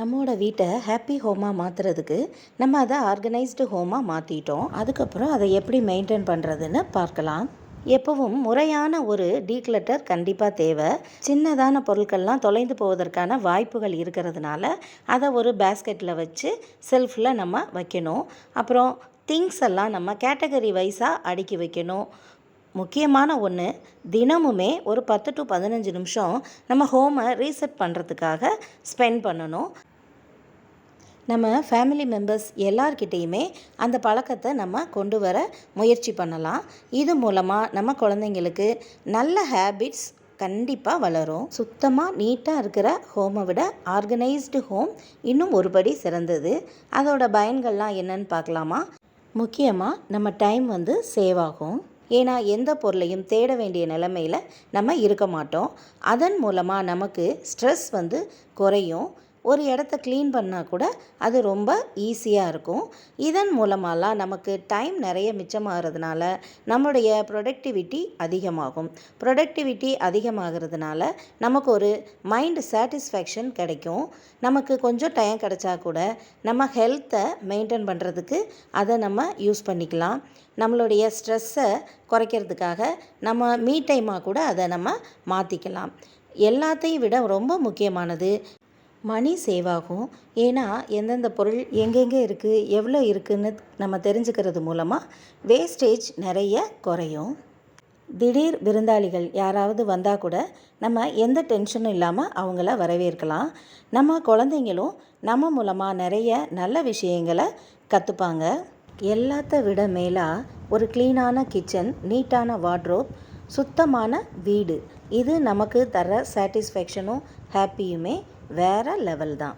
நம்மோட வீட்டை ஹாப்பி ஹோமாக மாற்றுறதுக்கு நம்ம அதை ஆர்கனைஸ்டு ஹோமாக மாற்றிட்டோம். அதுக்கப்புறம் அதை எப்படி மெயின்டைன் பண்ணுறதுன்னு பார்க்கலாம். எப்பவும் முறையான ஒரு டீக்ளட்டர் கண்டிப்பாக தேவை. சின்னதான பொருட்கள்லாம் தொலைந்து போவதற்கான வாய்ப்புகள் இருக்கிறதுனால அதை ஒரு பேஸ்கெட்டில் வச்சு செல்ஃபில் நம்ம வைக்கணும். அப்புறம் திங்ஸ் எல்லாம் நம்ம கேட்டகரி வைஸாக அடுக்கி வைக்கணும். முக்கியமான ஒன்று, தினமுமே ஒரு 10 to 15 நிமிஷம் நம்ம ஹோமை ரீசெட் பண்ணுறதுக்காக ஸ்பெண்ட் பண்ணணும். நம்ம ஃபேமிலி மெம்பர்ஸ் எல்லார்கிட்டேயுமே அந்த பழக்கத்தை நம்ம கொண்டு வர முயற்சி பண்ணலாம். இது மூலமாக நம்ம குழந்தைங்களுக்கு நல்ல ஹேபிட்ஸ் கண்டிப்பாக வளரும். சுத்தமாக நீட்டாக இருக்கிற ஹோமை விட ஆர்கனைஸ்டு ஹோம் இன்னும் ஒருபடி சிறந்தது. அதோட பயன்கள்லாம் என்னன்னு பார்க்கலாமா? முக்கியமாக நம்ம டைம் சேவ் ஆகும். ஏன்னா எந்த பொருளையும் தேட வேண்டிய நிலைமையில் நம்ம இருக்க மாட்டோம். அதன் மூலமாக நமக்கு ஸ்ட்ரெஸ் குறையும். ஒரு இடத்த க்ளீன் பண்ணால் கூட அது ரொம்ப ஈஸியாக இருக்கும். இதன் மூலமாலாம் நமக்கு டைம் நிறைய மிச்சமாகிறதுனால நம்முடைய ப்ரொடக்டிவிட்டி அதிகமாகும். ப்ரொடக்டிவிட்டி அதிகமாகிறதுனால நமக்கு ஒரு மைண்ட் சாட்டிஸ்ஃபேக்ஷன் கிடைக்கும். நமக்கு கொஞ்சம் டைம் கிடைச்சா கூட நம்ம ஹெல்த்தை மெயின்டைன் பண்ணுறதுக்கு அதை நம்ம யூஸ் பண்ணிக்கலாம். நம்மளுடைய ஸ்ட்ரெஸ்ஸை குறைக்கிறதுக்காக நம்ம மீ டைமாக கூட அதை நம்ம மாற்றிக்கலாம். எல்லாத்தையும் விட ரொம்ப முக்கியமானது மணி சேவ் ஆகும். ஏன்னா எந்தெந்த பொருள் எங்கெங்கே இருக்குது, எவ்வளோ இருக்குதுன்னு நம்ம தெரிஞ்சுக்கிறது மூலமாக வேஸ்டேஜ் நிறைய குறையும். திடீர் விருந்தாளிகள் யாராவது வந்தால் கூட நம்ம எந்த டென்ஷனும் இல்லாமல் அவங்கள வரவேற்கலாம். நம்ம குழந்தைங்களும் நம்ம மூலமாக நிறைய நல்ல விஷயங்களை கற்றுப்பாங்க. எல்லாத்த விட மேலாக ஒரு க்ளீனான கிச்சன், நீட்டான வார்ட்ரோப், சுத்தமான வீடு, இது நமக்கு தர சாட்டிஸ்ஃபேக்ஷனும் ஹாப்பியுமே வேறு லெவல் தான்.